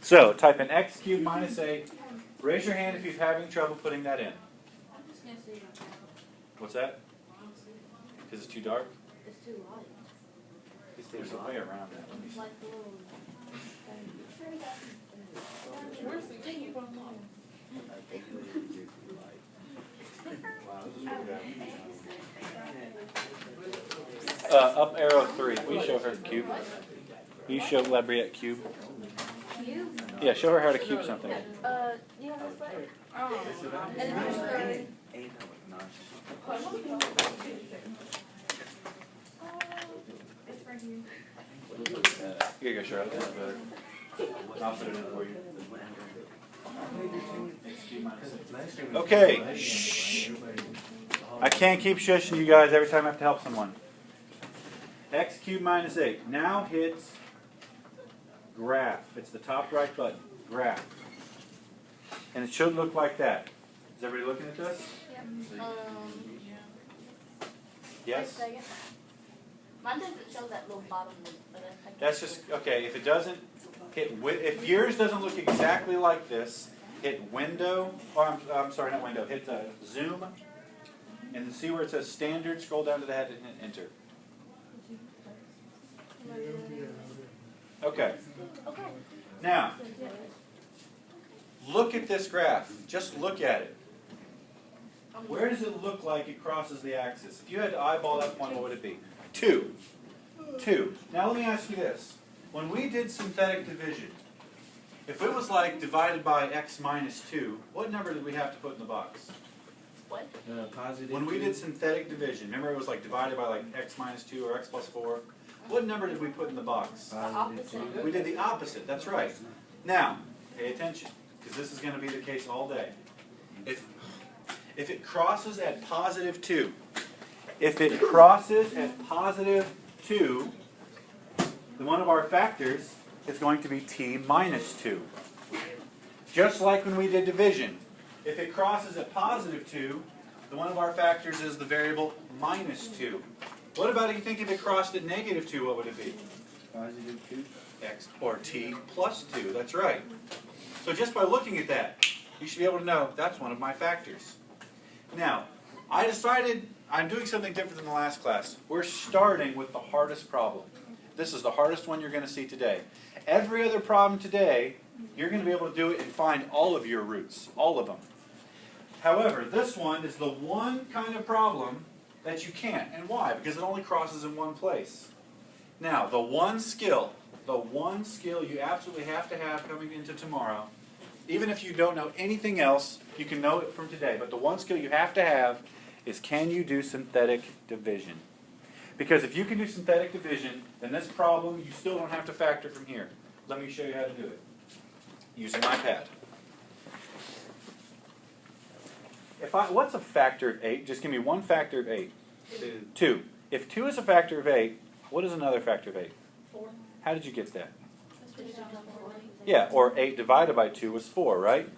So type in x cubed minus 8. Raise your hand if you're having trouble putting that in. What's that? Because it's too dark? It's too light. There's a way around that. Let me see. Like the little Where's the cube on top? Up arrow 3. Will you show her the cube? Will you show Labriette cube? cube? Yeah, show her how to cube something. You have this way? And then there's the... It's right here. Here you go, Charlotte. That's better. I'll put it in for you. Okay. Shh. I can't keep shushing you guys every time I have to help someone. X cubed minus 8. Now hit graph. It's the top right button. Graph. And it should look like that. Is everybody looking at this? Yes? Wait a second. Mine doesn't show that little bottom link, but I think That's just, okay, if it doesn't, if yours doesn't look exactly like this, hit window, or I'm sorry, not window, hit zoom, and see where it says standard, scroll down to the head and hit enter. Okay. Okay. Now, look at this graph. Just look at it. Where does it look like it crosses the axis? If you had to eyeball that one, what would it be? 2. 2. Now let me ask you this. When we did synthetic division, if it was like divided by x minus 2, what number did we have to put in the box? What? Positive. When we did synthetic division, remember it was like divided by like x minus 2 or x plus 4? What number did we put in the box? Opposite. We did the opposite, that's right. Now, pay attention, because this is going to be the case all day. If it crosses at positive 2, then one of our factors is going to be t minus 2. Just like when we did division. If it crosses at positive 2, then one of our factors is the variable minus 2. What about if you think if it crossed at negative 2, what would it be? Positive 2. X or t plus 2, that's right. So just by looking at that, you should be able to know that's one of my factors. Now, I decided I'm doing something different than the last class. We're starting with the hardest problem. This is the hardest one you're going to see today. Every other problem today, you're going to be able to do it and find all of your roots, all of them. However, this one is the one kind of problem that you can't. And why? Because it only crosses in one place. Now, the one skill you absolutely have to have coming into tomorrow, even if you don't know anything else, you can know it from today. But the one skill you have to have is, can you do synthetic division? Because if you can do synthetic division, then this problem you still don't have to factor from here. Let me show you how to do it using my pad. What's a factor of 8? Just give me one factor of 8. 2. If 2 is a factor of 8, what is another factor of 8? 4. How did you get that? Yeah, or 8 divided by 2 was 4, right?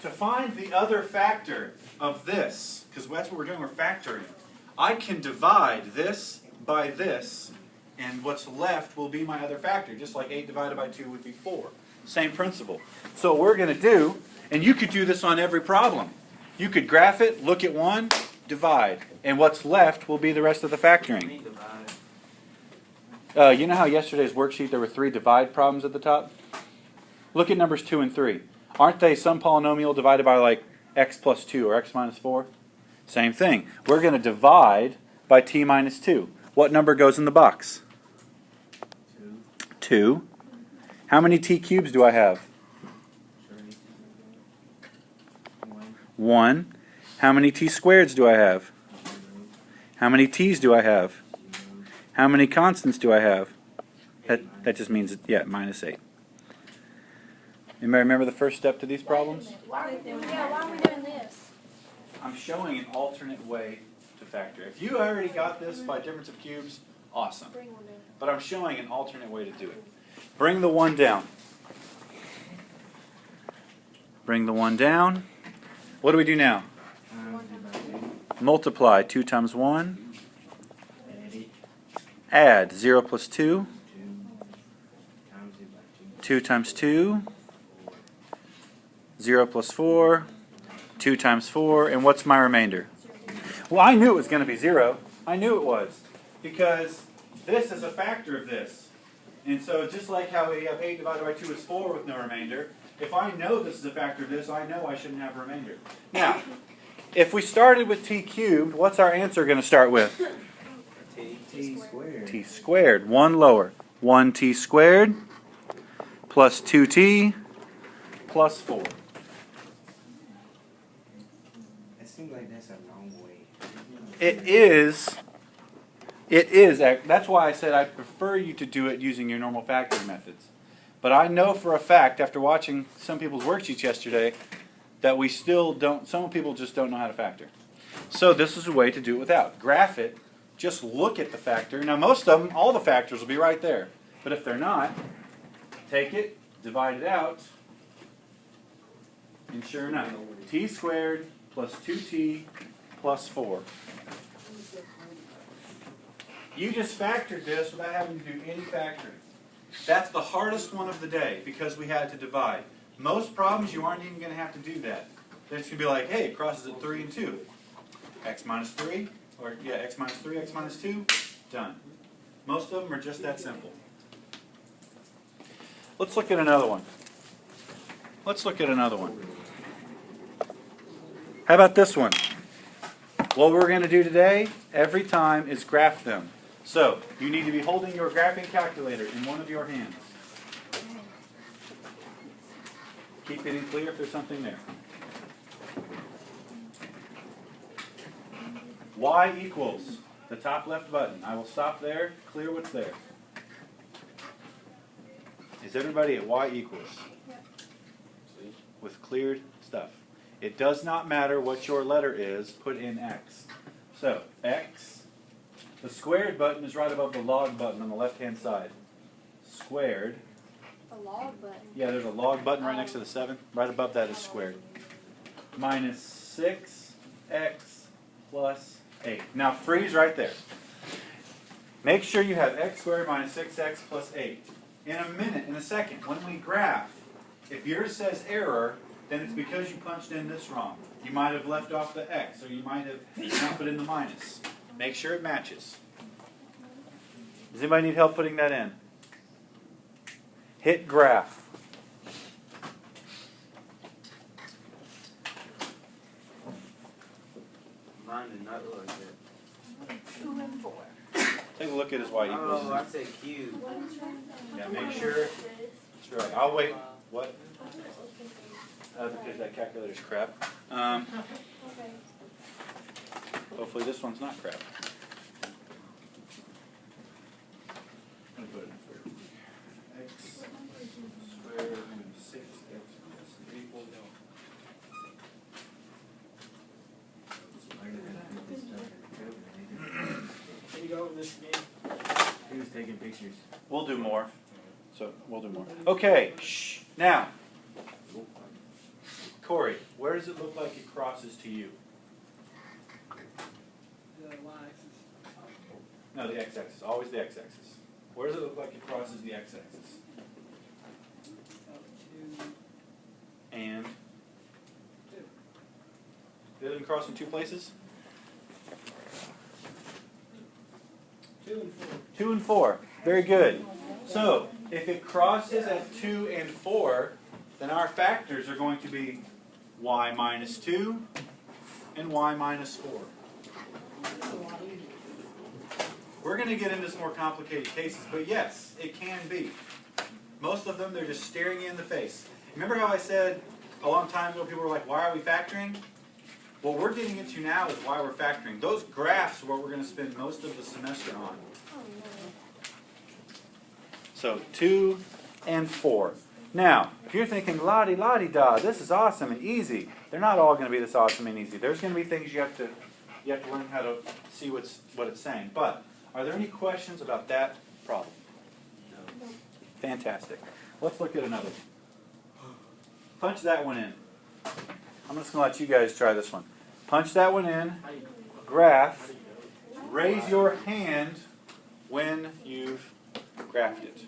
To find the other factor of this, because that's what we're doing, we're factoring, I can divide this by this, and what's left will be my other factor, just like 8 divided by 2 would be 4. Same principle. So what we're going to do, and you could do this on every problem. You could graph it, look at one, divide, and what's left will be the rest of the factoring. You know how yesterday's worksheet there were 3 divide problems at the top? Look at numbers 2 and 3. Aren't they some polynomial divided by like x plus 2 or x minus 4? Same thing. We're going to divide by t minus 2. What number goes in the box? 2. How many t cubes do I have? 1. How many t squareds do I have? How many t's do I have? How many constants do I have? That just means, yeah, minus 8. Anybody remember the first step to these problems? Why are we doing this? I'm showing an alternate way to factor. If you already got this by difference of cubes, awesome. Bring one in. But I'm showing an alternate way to do it. Bring the 1 down. Bring the 1 down. What do we do now? Multiply 2 times 1. Add 0 plus 2. 2 times 2. 0 plus 4, 2 times 4, and what's my remainder? Well, I knew it was going to be 0. I knew it was, because this is a factor of this. And so just like how we have 8 divided by 2 is 4 with no remainder, if I know this is a factor of this, I know I shouldn't have a remainder. Now, if we started with t cubed, what's our answer going to start with? T squared. T squared. One lower. 1t squared plus 2t plus 4. It seems like that's a long way. It is. It is. That's why I said I prefer you to do it using your normal factoring methods. But I know for a fact, after watching some people's worksheets yesterday, that we still don't, some people just don't know how to factor. So this is a way to do it without. Graph it, just look at the factor. Now most of them, all the factors will be right there. But if they're not, take it, divide it out, and sure enough, t squared plus 2t plus 4. You just factored this without having to do any factoring. That's the hardest one of the day because we had to divide. Most problems you aren't even going to have to do that. Then it's going to be like, hey, it crosses at 3 and 2. X minus 3, or yeah, x minus 3, x minus 2, done. Most of them are just that simple. Let's look at another one. Let's look at another one. How about this one? What we're going to do today, every time, is graph them. So, you need to be holding your graphing calculator in one of your hands. Keep getting clear if there's something there. Y equals the top left button. I will stop there, clear what's there. Is everybody at Y equals? Yep. With cleared stuff. It does not matter what your letter is, put in X. So, X, the squared button is right above the log button on the left-hand side. Squared. A log button. Yeah, there's a log button right next to the 7. Right above that is squared. Minus 6x plus 8. Now freeze right there. Make sure you have x squared minus 6x plus 8. In a minute, in a second, when we graph, if yours says error, then it's because you punched in this wrong. You might have left off the x, or you might have not put in the minus. Make sure it matches. Does anybody need help putting that in? Hit graph. Mine did not look like that. 2 and 4. Take a look at his y equals. Oh, I said cube. Yeah, make sure it's right. I'll wait. What? Because that calculator's crap. Okay. Hopefully this one's not crap. I'm gonna put it in for x squared minus 6x plus equals. Can you go over this again? He was taking pictures. We'll do more. So we'll do more. Okay. Shh. Now, Corey, where does it look like it crosses to you? The y-axis. No, the x-axis. Always the x-axis. Where does it look like it crosses the x-axis? Up to And 2. it doesn't cross in two places? 2 and 4. 2 and 4. Very good. So, if it crosses at 2 and 4, then our factors are going to be y minus 2 and y minus 4. We're going to get into some more complicated cases, but yes, it can be. Most of them, they're just staring you in the face. Remember how I said a long time ago, people were like, why are we factoring? What we're getting into now is why we're factoring. Those graphs are what we're going to spend most of the semester on. So 2 and 4. Now, if you're thinking, la-di-la-di-da, this is awesome and easy, they're not all going to be this awesome and easy. There's going to be things you have to learn how to see what it's saying. But are there any questions about that problem? No. Fantastic. Let's look at another. Punch that one in. I'm just going to let you guys try this one. Punch that one in, graph, raise your hand when you've graphed it.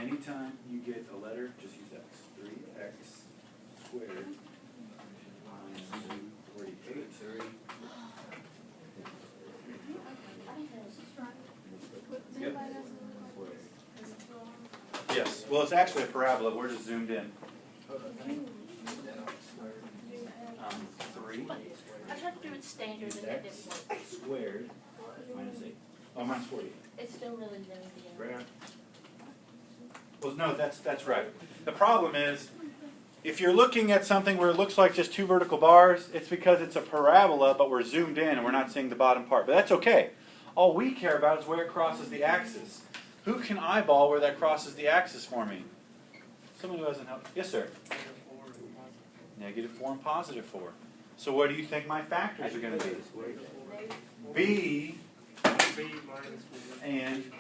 anytime you get a letter, just use x. 3x squared minus 248. Yep. Yes, well, it's actually a parabola. We're just zoomed in. 3 I tried to do it standard and it x didn't work. squared minus 8. Oh, minus 40. It's still really zoomed in. Right on. Well, no, that's right. The problem is, if you're looking at something where it looks like just two vertical bars, it's because it's a parabola, but we're zoomed in and we're not seeing the bottom part. But that's okay. All we care about is where it crosses the axis. Who can eyeball where that crosses the axis for me? Someone who hasn't helped. Yes, sir. -4 and +4. So what do you think my factors are going to be? B and,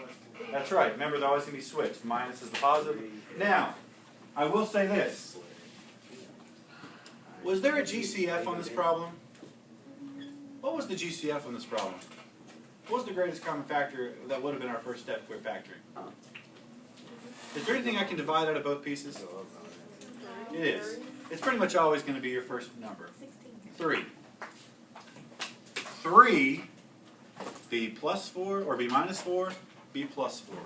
that's right. Remember, they're always going to be switched. Minus is the positive. Now, I will say this. Was there a GCF on this problem? What was the GCF on this problem? What was the greatest common factor that would have been our first step for factoring? Is there anything I can divide out of both pieces? It is. It's pretty much always going to be your first number. 3. 3, B plus 4, or B minus 4, B plus 4.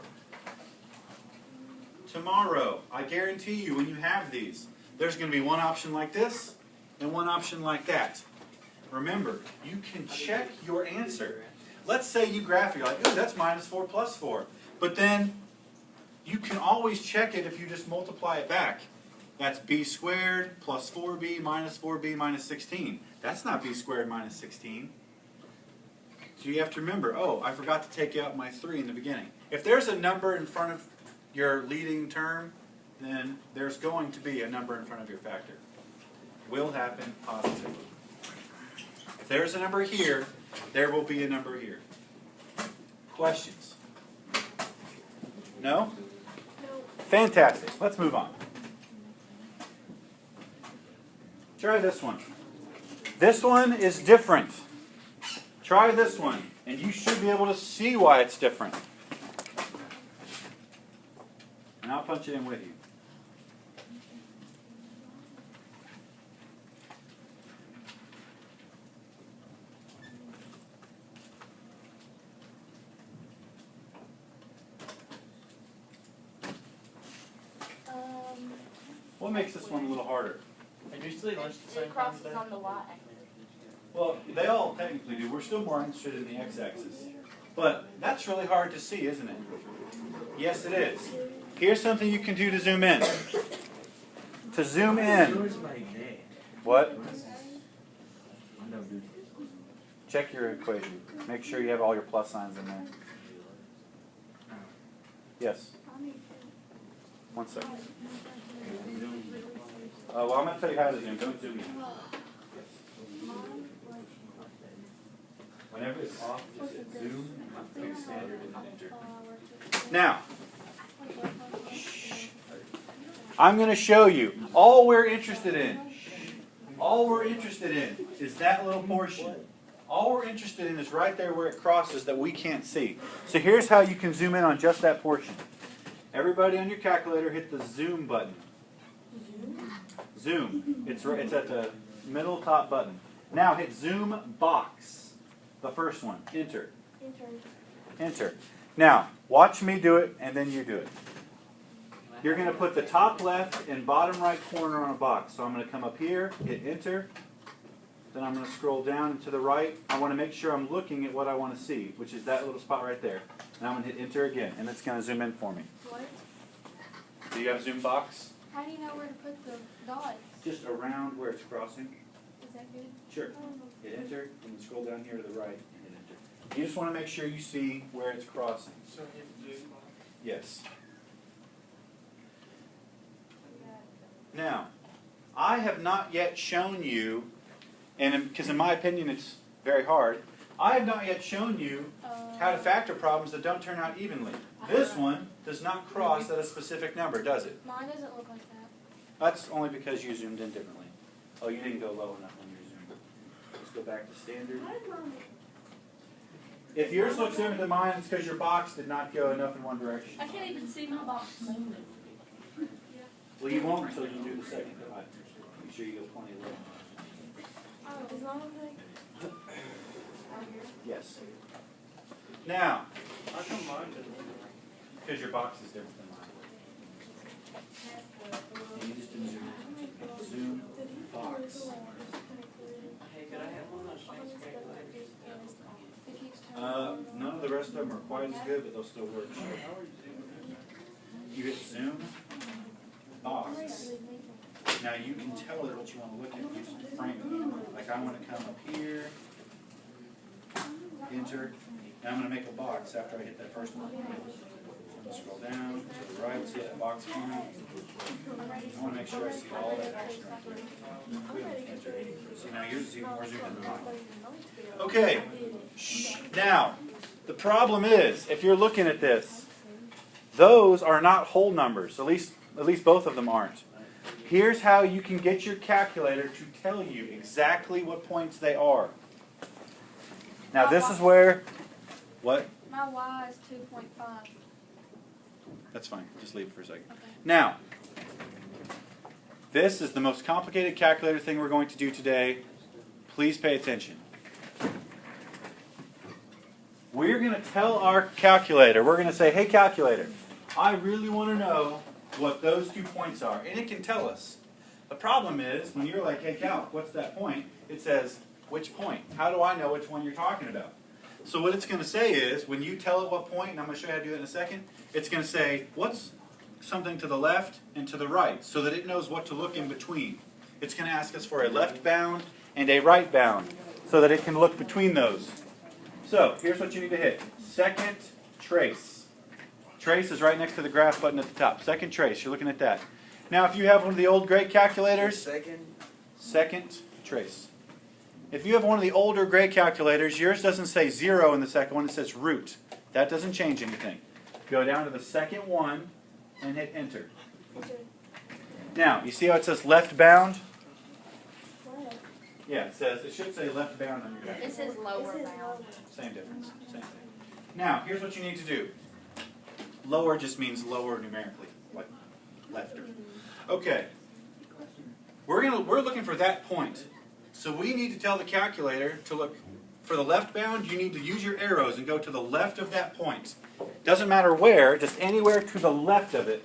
Tomorrow, I guarantee you, when you have these, there's going to be one option like this and one option like that. Remember, you can check your answer. Let's say you graph it, you're like, ooh, that's -4 plus 4. But then, you can always check it if you just multiply it back. That's b squared plus 4b minus 4b minus 16. That's not b squared minus 16. So you have to remember, oh, I forgot to take out my 3 in the beginning. If there's a number in front of your leading term, then there's going to be a number in front of your factor. Will happen positively. If there's a number here, there will be a number here. Questions? No? Fantastic. Let's move on. Try this one. This one is different. Try this one, and you should be able to see why it's different. And I'll punch it in with you. What makes this one a little harder? And you still lunch the same It time crosses today? on the Y. Well, they all technically do. We're still more interested in the x-axis. But that's really hard to see, isn't it? Yes, it is. Here's something you can do to zoom in. To zoom in. What? Check your equation. Make sure you have all your plus signs in there. Yes? 1 second. Well, I'm going to tell you how to zoom. Don't zoom in. Whenever it's off, just hit zoom, pick standard, and then enter. Now, I'm going to show you. All we're interested in is that little portion. All we're interested in is right there where it crosses that we can't see. So here's how you can zoom in on just that portion. Everybody on your calculator hit the zoom button. Zoom. It's at the middle top button. Now hit zoom box. The first one. Enter. Enter. Now, watch me do it, and then you do it. You're going to put the top left and bottom right corner on a box. So I'm going to come up here, hit enter. Then I'm going to scroll down and to the right. I want to make sure I'm looking at what I want to see, which is that little spot right there. And I'm going to hit enter again, and it's going to zoom in for me. What? Do you have zoom box? How do you know where to put the dots? Just around where it's crossing. Is that good? Sure. Hit enter, and then scroll down here to the right and hit enter. You just want to make sure you see where it's crossing. So hit zoom box. Yes. Now, I have not yet shown you, and because in my opinion it's very hard, I have not yet shown you how to factor problems that don't turn out evenly. This one does not cross at a specific number, does it? Mine doesn't look like that. That's only because you zoomed in differently. Oh, you didn't go low enough when you zoomed. Let's go back to standard. If yours looks different than mine, it's because your box did not go enough in one direction. I can't even see my box. Well, you won't until you do the second divide. Make sure you go 20 low. Oh, is mine okay? Yes. Now, How come mine didn't? because your box is different than mine. And you just didn't zoom in. Zoom box. Hey, could I have one of those things calculators? None of the rest of them are quite as good, but they'll still work. You hit zoom box. Now you can tell it what you want to look at. You just frame it. Like I want to come up here, enter, and I'm going to make a box after I hit that first one. I'm going to scroll down to the right, see that box form. I want to make sure I see all that action right there. Enter. So now you're zooming, we're zooming in the line. Okay. Now, the problem is, if you're looking at this, those are not whole numbers. At least both of them aren't. Here's how you can get your calculator to tell you exactly what points they are. Now this is where, what? My Y is 2.5. That's fine, just leave it for a second. Okay. Now, this is the most complicated calculator thing we're going to do today. Please pay attention. We're going to tell our calculator, we're going to say, hey calculator, I really want to know what those 2 points are. And it can tell us. The problem is, when you're like, hey calc, what's that point? It says, which point? How do I know which one you're talking about? So what it's going to say is, when you tell it what point, and I'm going to show you how to do that in a second, it's going to say, what's something to the left and to the right, so that it knows what to look in between. It's going to ask us for a left bound and a right bound, so that it can look between those. So, here's what you need to hit. Second trace. Trace is right next to the graph button at the top. Second trace, you're looking at that. Now, if you have one of the old great calculators, second trace. If you have one of the older great calculators, yours doesn't say 0 in the second one, it says root. That doesn't change anything. Go down to the second one and hit enter. Now, you see how it says left bound? Yeah, it should say left bound on your graph. It says lower bound. Same difference, same thing. Now, here's what you need to do. Lower just means lower numerically, like lefter. Okay. We're looking for that point. So we need to tell the calculator to look for the left bound. You need to use your arrows and go to the left of that point. Doesn't matter where, just anywhere to the left of it.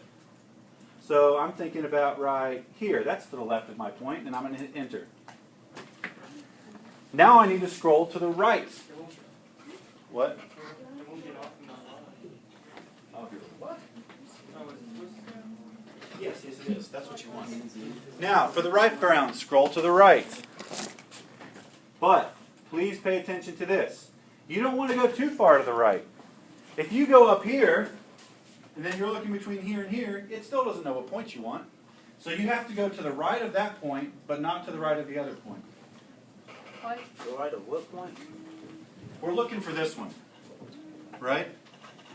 So I'm thinking about right here. That's to the left of my point, and I'm going to hit enter. Now I need to scroll to the right. What? It won't get off in my line. What? Oh, it's Yes, it is. That's what you want. Now, for the right bound, scroll to the right. But, please pay attention to this. You don't want to go too far to the right. If you go up here, and then you're looking between here and here, it still doesn't know what point you want. So you have to go to the right of that point, but not to the right of the other point. What? The right of what point? We're looking for this one, right?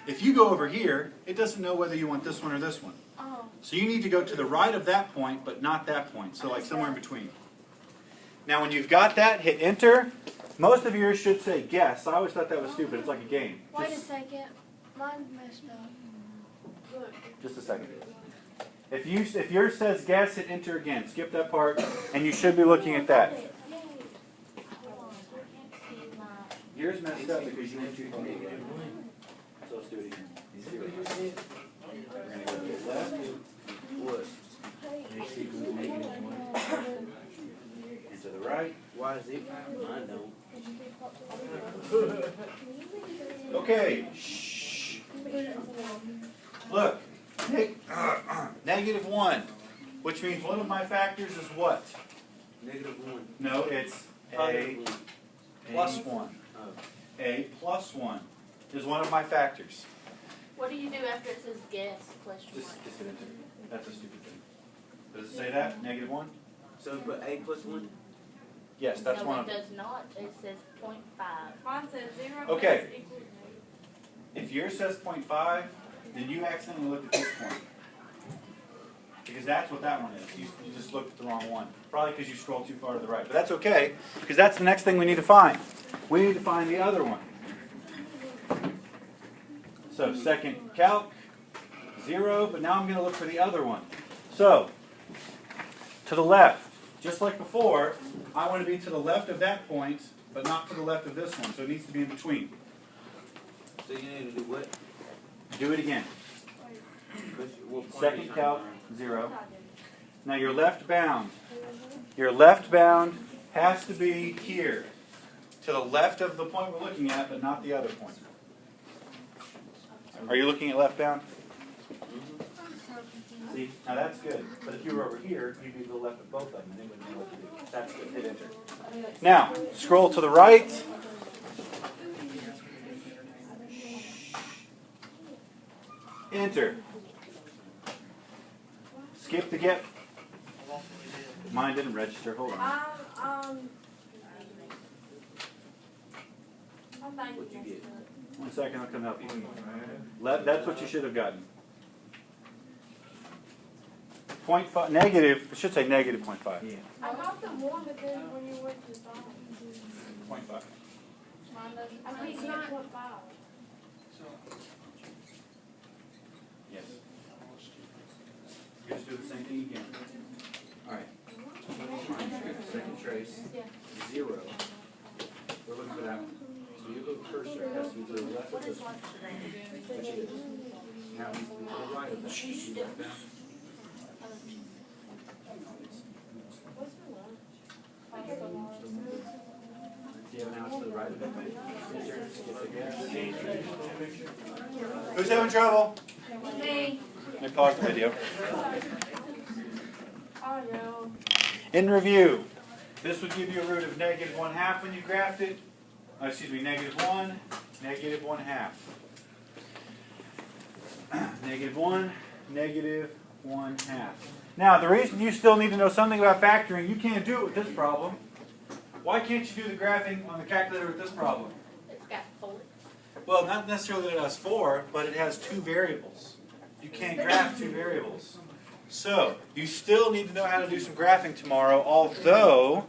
If you go over here, it doesn't know whether you want this one or this one. Oh. So you need to go to the right of that point, but not that point. So like somewhere in between. Now when you've got that, hit enter. Most of yours should say guess. I always thought that was stupid. It's like a game. Wait a second. Mine messed up. Look. Just a second. If yours says guess, hit enter again. Skip that part, and you should be looking at that. Yours messed up because you entered negative. So let's do it again. We're going to go to the left. What? And to the right. Why is it? Mine don't. Okay. Shh. Look. -1, which means one of my factors is what? -1. No, it's a plus 1. Oh. A plus 1 is one of my factors. What do you do after it says guess? Question mark. Just hit enter. That's a stupid thing. Does it say that? -1? So, but A plus 1? Yes, that's No, one it of them. does not. It says 0.5. Mine says 0. Okay. If yours says 0.5, then you accidentally looked at this point. Because that's what that one is. You just looked at the wrong one. Probably because you scrolled too far to the right. But that's okay, because that's the next thing we need to find. We need to find the other one. So second calc, 0, but now I'm going to look for the other one. So, to the left, just like before, I want to be to the left of that point, but not to the left of this one, so it needs to be in between. So you need to do what? Do it again. What point Second is it? calc, 0. Now your left bound. Your left bound has to be here, to the left of the point we're looking at, but not the other point. Are you looking at left bound? See, now that's good. But if you were over here, you'd be to the left of both of them, and they wouldn't know what to do. That's good. Hit enter. Now, scroll to the right. Enter. Skip the get. Mine didn't register. Hold on. What'd you get? 1 second, I'll come help you. That's what you should have gotten. 0.5, negative, it should say negative 0.5. Yeah. I got the one, but then when you went to stop, 0.5. Mine doesn't I say think that. not what five. Yes. You just do the same thing again. Alright. Second trace. Yeah. 0. We're looking for that one. So your little cursor has to be to the left What of is this one. lunch today? Which it is. Now it needs to be to the right of that. See left bound? What's for lunch? See how now it's to the right of it? Who's having trouble? Me. Let me pause the video. Oh, no. In review, this would give you a root of negative 1/2 when you graphed it. Excuse me, negative 1, negative 1/2. Negative 1, negative 1/2. Now, the reason you still need to know something about factoring, you can't do it with this problem. Why can't you do the graphing on the calculator with this problem? It's got 4. Well, not necessarily that it has 4, but it has 2 variables. You can't graph 2 variables. So, you still need to know how to do some graphing tomorrow, although,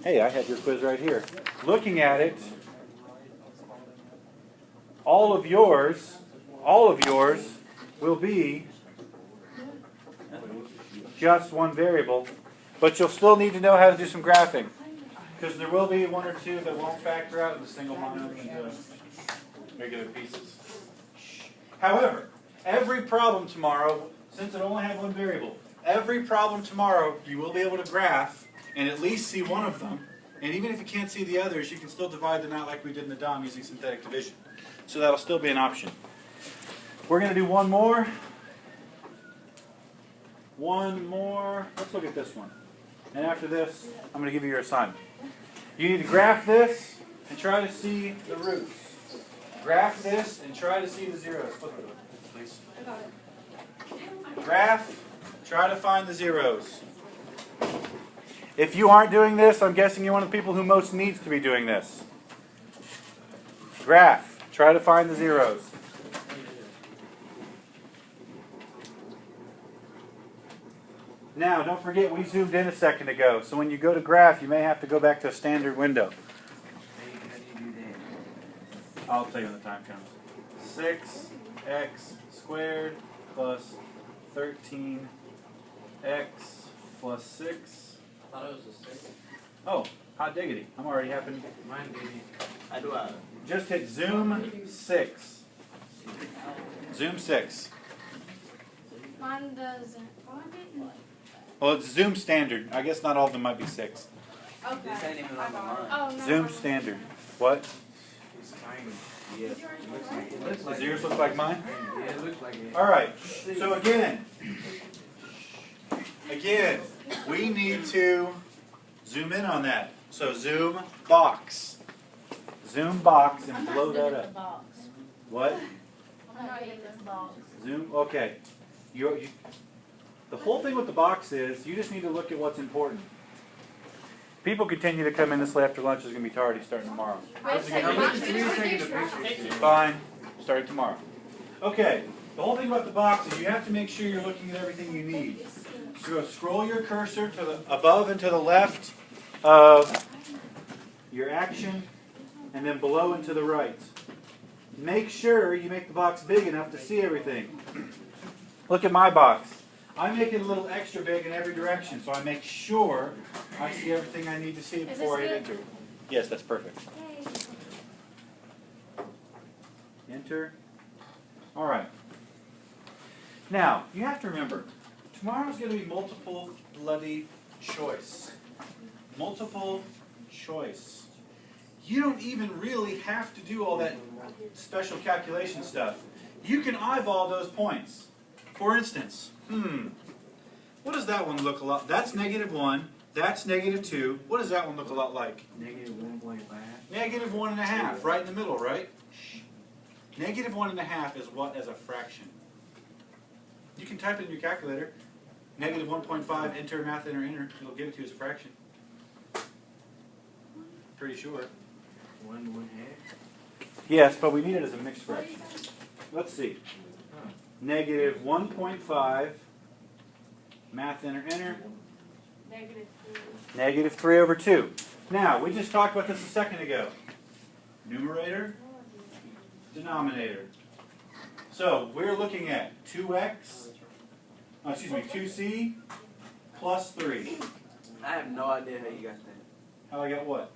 hey, I have your quiz right here. Looking at it, all of yours will be just one variable, but you'll still need to know how to do some graphing, because there will be 1 or 2 that won't factor out in the single mono into regular pieces. However, every problem tomorrow, since it only had 1 variable, every problem tomorrow you will be able to graph and at least see one of them, and even if you can't see the others, you can still divide them out like we did in the DOM using synthetic division. So that'll still be an option. We're going to do one more. One more. Let's look at this one. And after this, I'm going to give you your assignment. You need to graph this and try to see the roots. Graph this and try to see the zeros. Flip it over, please. Graph, try to find the zeros. If you aren't doing this, I'm guessing you're one of the people who most needs to be doing this. Graph, try to find the zeros. Now, don't forget we zoomed in a second ago, so when you go to graph, you may have to go back to a standard window. How do you do that? I'll tell you when the time comes. 6x squared plus 13x plus 6. I thought it was a 6. Oh, hot diggity. I'm already happening. Mine didn't. How do I? Just hit zoom 6. Zoom 6. Mine doesn't. Mine didn't. Well, it's zoom standard. I guess not all of them might be 6. Okay. This ain't even I on the got it. line. Oh, no. Zoom standard. What? It's tiny. Yes. It looks Does yours look like mine? Yeah, it looks like it. All right. So again, we need to zoom in on that. So zoom box. Zoom box I'm and not blow good that at the up. box. What? I'm not good at this box. Zoom. Okay. The whole thing with the box is you just need to look at what's important. People continue to come in this late after lunch. Is going to be tardy starting tomorrow. Wait, take a box. Fine. Starting tomorrow. Okay. The whole thing about the box is you have to make sure you're looking at everything you need. So scroll your cursor to the above and to the left of your action, and then below and to the right. make sure you make the box big enough to see everything. Look at my box. I make it a little extra big in every direction, so I make sure I see everything I need to see before I hit enter. Yes, that's perfect. Enter. All right. Now, you have to remember, tomorrow's going to be multiple bloody choice. Multiple choice. You don't even really have to do all that special calculation stuff. You can eyeball those points. For instance, what does that one look a lot? That's -1. That's -2. What does that one look a lot like? -1.5. -1.5, right in the middle, right? -1.5 is what as a fraction? You can type it in your calculator. -1.5, enter, math, enter. It'll give it to you as a fraction. Pretty sure. 1/1/2. Yes, but we need it as a mixed fraction. Let's see. -1.5, math, enter. -3/2. Now, we just talked about this a second ago. Numerator, denominator. So, we're looking at 2c plus 3. I have no idea how you got that. How I got what?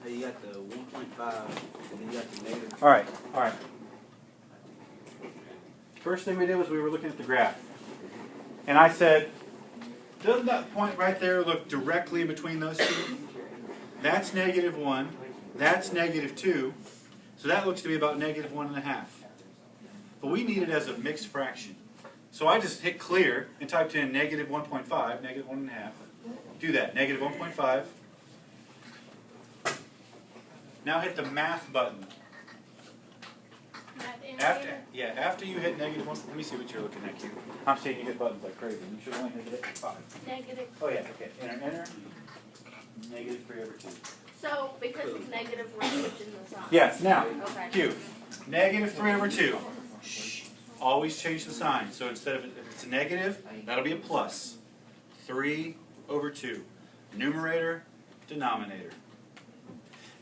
How you got the 1.5 and then you got the negative. All right. First thing we did was we were looking at the graph. And I said, doesn't that point right there look directly in between those two? That's -1. That's -2. So that looks to be about -1.5. But we need it as a mixed fraction. So I just hit clear and typed in -1.5, -1.5. Do that, -1.5. Now hit the math button. After you hit -1, let me see what you're looking at, Q. I'm seeing you hit buttons like crazy. You should only hit it 5. Negative. Oh yeah, okay. Enter. -3/2. So, because it's negative, we're switching the sign. Yes, now, Okay. Q. -3/2. Shh. Always change the sign. So instead of, if it's a negative, that'll be a plus. 3/2. Numerator, denominator.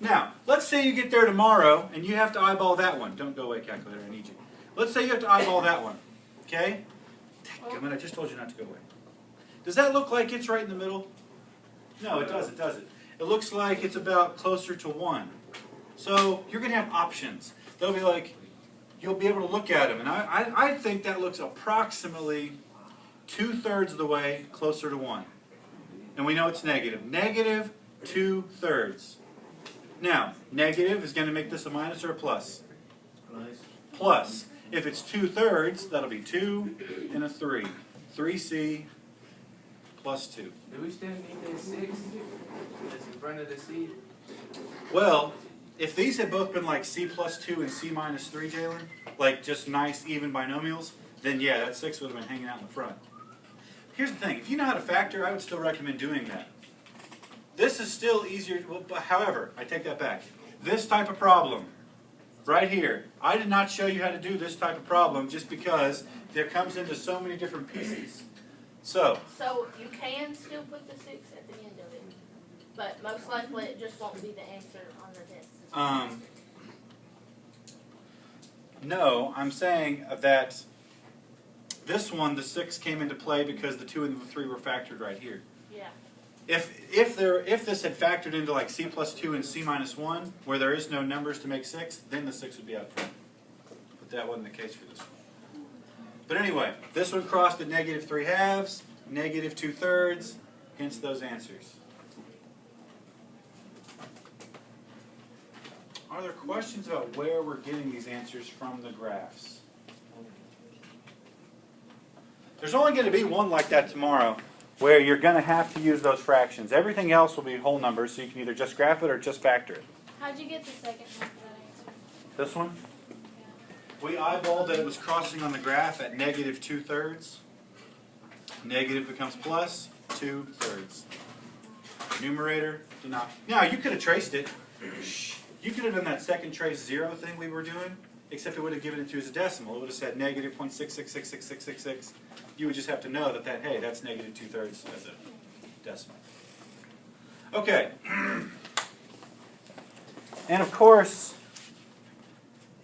Now, let's say you get there tomorrow and you have to eyeball that one. Don't go away, calculator, I need you. Let's say you have to eyeball that one. Okay? Dadgummit, I just told you not to go away. Does that look like it's right in the middle? No, it doesn't, does it? It looks like it's about closer to 1. So, you're going to have options. They'll be like, you'll be able to look at them. And I think that looks approximately 2/3 of the way closer to 1. And we know it's negative. -2/3. Now, negative is going to make this a minus or a plus? Plus. If it's 2/3, that'll be 2 and a 3. 3c plus 2. Do we still need that 6 that's in front of the C? Well, if these had both been like c plus 2 and c minus 3, Jalen, like just nice even binomials, then yeah, that 6 would have been hanging out in the front. Here's the thing. If you know how to factor, I would still recommend doing that. This is still easier, however, I take that back. This type of problem, right here, I did not show you how to do this type of problem just because there comes into so many different pieces. So you can still put the 6 at the end of it, but most likely it just won't be the answer on the test. No, I'm saying that this one, the 6 came into play because the 2 and the 3 were factored right here. Yeah. If this had factored into like c plus 2 and c minus 1, where there is no numbers to make 6, then the 6 would be out front. But that wasn't the case for this one. But anyway, this one crossed at -3/2, -2/3, hence those answers. Are there questions about where we're getting these answers from the graphs? There's only going to be one like that tomorrow, where you're going to have to use those fractions. Everything else will be whole numbers, so you can either just graph it or just factor it. How'd you get the second one for that answer? This one? We eyeballed that it was crossing on the graph at -2/3. Negative becomes plus 2/3. Numerator, denominator. Now, you could have traced it. You could have done that second trace 0 thing we were doing, except it would have given it to you as a decimal. It would have said -0.66666666. You would just have to know that, hey, that's -2/3 as a decimal. Okay. And of course,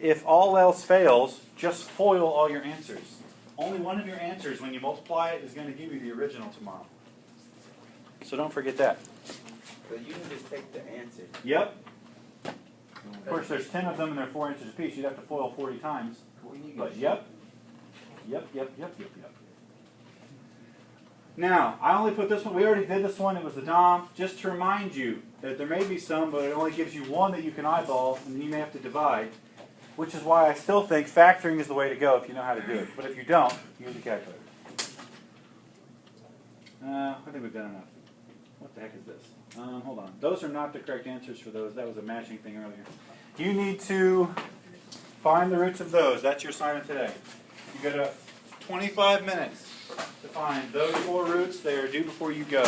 if all else fails, just FOIL all your answers. Only one of your answers, when you multiply it, is going to give you the original tomorrow. So don't forget that. So you can just take the answer. Yep. Of course, there's 10 of them and they're 4 answers apiece. You'd have to FOIL 40 times. But yep. Yep. Now, I only put this one, we already did this one, it was the DOM, just to remind you that there may be some, but it only gives you one that you can eyeball, and then you may have to divide, which is why I still think factoring is the way to go if you know how to do it. But if you don't, use a calculator. I think we've done enough. What the heck is this? Hold on. Those are not the correct answers for those. That was a matching thing earlier. You need to find the roots of those. That's your assignment today. You got 25 minutes to find those 4 roots. They are due before you go.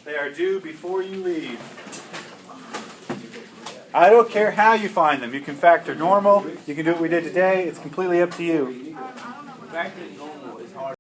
They are due before you leave. I don't care how you find them. You can factor normal. You can do what we did today. It's completely up to you. Factoring normal is hard.